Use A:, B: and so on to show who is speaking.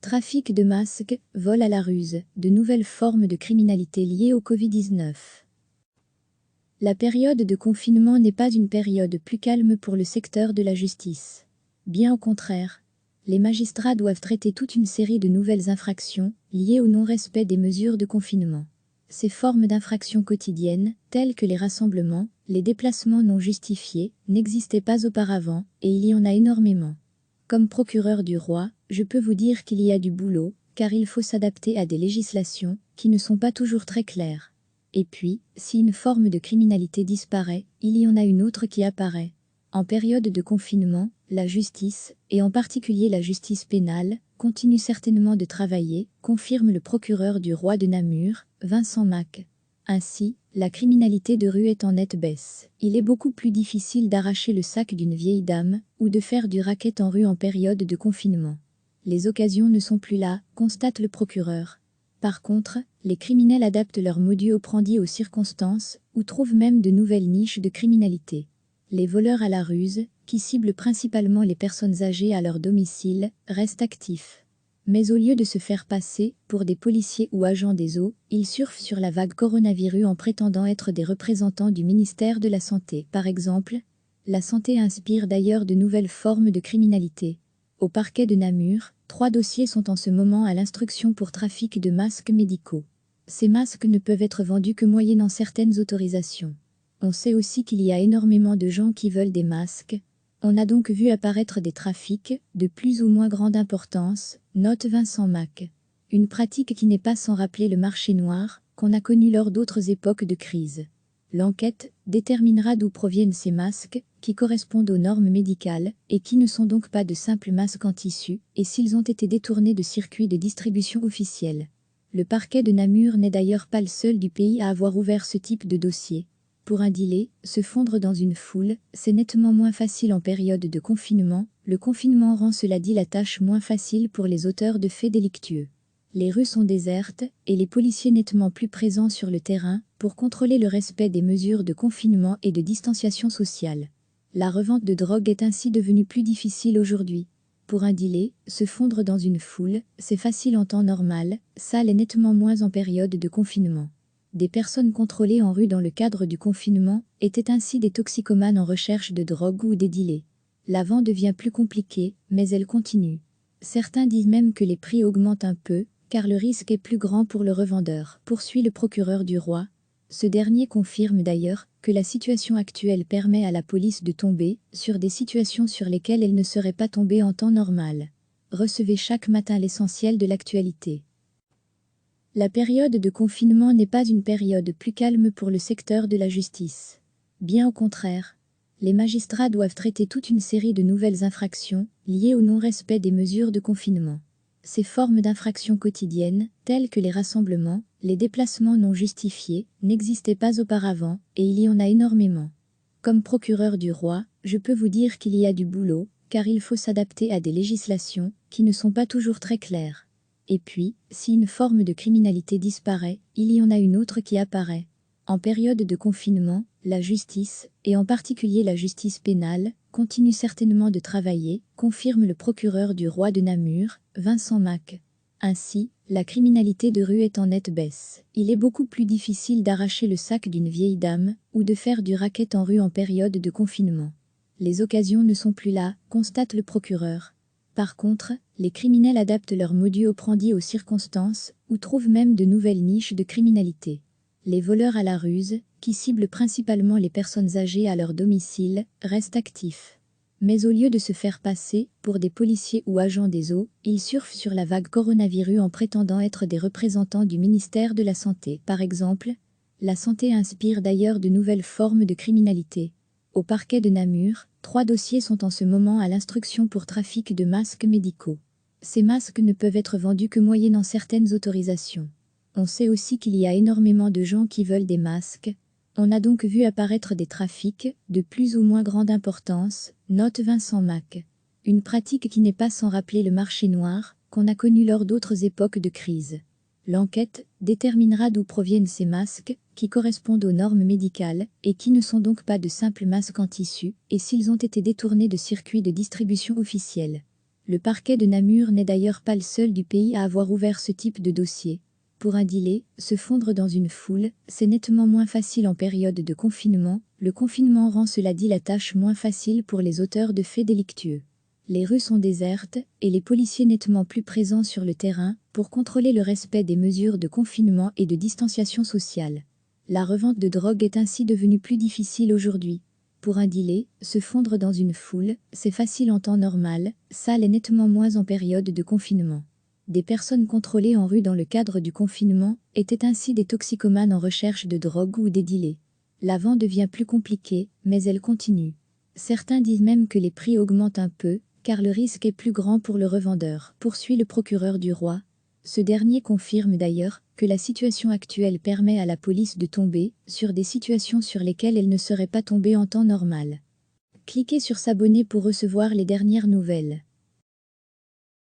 A: Trafic de masques, vol à la ruse, de nouvelles formes de criminalité liées au Covid-19. La période de confinement n'est pas une période plus calme pour le secteur de la justice. Bien au contraire, les magistrats doivent traiter toute une série de nouvelles infractions liées au non-respect des mesures de confinement. Ces formes d'infractions quotidiennes, telles que les rassemblements, les déplacements non justifiés, n'existaient pas auparavant, et il y en a énormément. Comme procureur du roi, je peux vous dire qu'il y a du boulot, car il faut s'adapter à des législations qui ne sont pas toujours très claires. Et puis, si une forme de criminalité disparaît, il y en a une autre qui apparaît. En période de confinement, la justice, et en particulier la justice pénale, continue certainement de travailler, confirme le procureur du roi de Namur, Vincent Mac. Ainsi, la criminalité de rue est en nette baisse. Il est beaucoup plus difficile d'arracher le sac d'une vieille dame, ou de faire du racket en rue en période de confinement. Les occasions ne sont plus là, constate le procureur. Par contre, les criminels adaptent leur modus operandi aux circonstances, ou trouvent même de nouvelles niches de criminalité. Les voleurs à la ruse, qui ciblent principalement les personnes âgées à leur domicile, restent actifs. Mais au lieu de se faire passer pour des policiers ou agents des eaux, ils surfent sur la vague coronavirus en prétendant être des représentants du ministère de la Santé. Par exemple, la santé inspire d'ailleurs de nouvelles formes de criminalité. Au parquet de Namur, 3 dossiers sont en ce moment à l'instruction pour trafic de masques médicaux. Ces masques ne peuvent être vendus que moyennant certaines autorisations. On sait aussi qu'il y a énormément de gens qui veulent des masques. On a donc vu apparaître des trafics, de plus ou moins grande importance, note Vincent Mac. Une pratique qui n'est pas sans rappeler le marché noir, qu'on a connu lors d'autres époques de crise. L'enquête déterminera d'où proviennent ces masques, qui correspondent aux normes médicales, et qui ne sont donc pas de simples masques en tissu, et s'ils ont été détournés de circuits de distribution officiels. Le parquet de Namur n'est d'ailleurs pas le seul du pays à avoir ouvert ce type de dossier. Pour un dealer, se fondre dans une foule, c'est nettement moins facile en période de confinement. Le confinement rend cela dit la tâche moins facile pour les auteurs de faits délictueux. Les rues sont désertes, et les policiers nettement plus présents sur le terrain pour contrôler le respect des mesures de confinement et de distanciation sociale. La revente de drogue est ainsi devenue plus difficile aujourd'hui. Pour un dealer, se fondre dans une foule, c'est facile en temps normal, ça l'est nettement moins en période de confinement. Des personnes contrôlées en rue dans le cadre du confinement étaient ainsi des toxicomanes en recherche de drogue ou des dealers. La vente devient plus compliquée, mais elle continue. Certains disent même que les prix augmentent un peu, car le risque est plus grand pour le revendeur, poursuit le procureur du roi. Ce dernier confirme d'ailleurs que la situation actuelle permet à la police de tomber sur des situations sur lesquelles elle ne serait pas tombée en temps normal. Recevez chaque matin l'essentiel de l'actualité. La période de confinement n'est pas une période plus calme pour le secteur de la justice. Bien au contraire, les magistrats doivent traiter toute une série de nouvelles infractions liées au non-respect des mesures de confinement. Ces formes d'infractions quotidiennes, telles que les rassemblements, les déplacements non justifiés, n'existaient pas auparavant, et il y en a énormément. Comme procureur du roi, je peux vous dire qu'il y a du boulot, car il faut s'adapter à des législations qui ne sont pas toujours très claires. Et puis, si une forme de criminalité disparaît, il y en a une autre qui apparaît. En période de confinement, la justice, et en particulier la justice pénale, continue certainement de travailler, confirme le procureur du roi de Namur, Vincent Mac. Ainsi, la criminalité de rue est en nette baisse. Il est beaucoup plus difficile d'arracher le sac d'une vieille dame, ou de faire du racket en rue en période de confinement. Les occasions ne sont plus là, constate le procureur. Par contre, les criminels adaptent leur modus operandi aux circonstances, ou trouvent même de nouvelles niches de criminalité. Les voleurs à la ruse, qui ciblent principalement les personnes âgées à leur domicile, restent actifs. Mais au lieu de se faire passer pour des policiers ou agents des eaux, ils surfent sur la vague coronavirus en prétendant être des représentants du ministère de la Santé. Par exemple, la santé inspire d'ailleurs de nouvelles formes de criminalité. Au parquet de Namur, 3 dossiers sont en ce moment à l'instruction pour trafic de masques médicaux. Ces masques ne peuvent être vendus que moyennant certaines autorisations. On sait aussi qu'il y a énormément de gens qui veulent des masques. On a donc vu apparaître des trafics, de plus ou moins grande importance, note Vincent Mac. Une pratique qui n'est pas sans rappeler le marché noir, qu'on a connu lors d'autres époques de crise. L'enquête déterminera d'où proviennent ces masques, qui correspondent aux normes médicales, et qui ne sont donc pas de simples masques en tissu, et s'ils ont été détournés de circuits de distribution officiels. Le parquet de Namur n'est d'ailleurs pas le seul du pays à avoir ouvert ce type de dossier. Pour un dealer, se fondre dans une foule, c'est nettement moins facile en période de confinement. Le confinement rend cela dit la tâche moins facile pour les auteurs de faits délictueux. Les rues sont désertes et les policiers nettement plus présents sur le terrain pour contrôler le respect des mesures de confinement et de distanciation sociale. La revente de drogue est ainsi devenue plus difficile aujourd'hui. Pour un dealer, se fondre dans une foule, c'est facile en temps normal, ça l'est nettement moins en période de confinement. Des personnes contrôlées en rue dans le cadre du confinement étaient ainsi des toxicomanes en recherche de drogue ou des dealers. La vente devient plus compliquée, mais elle continue. Certains disent même que les prix augmentent un peu, car le risque est plus grand pour le revendeur, poursuit le procureur du roi. Ce dernier confirme d'ailleurs que la situation actuelle permet à la police de tomber sur des situations sur lesquelles elle ne serait pas tombée en temps normal. Cliquez sur s'abonner pour recevoir les dernières nouvelles.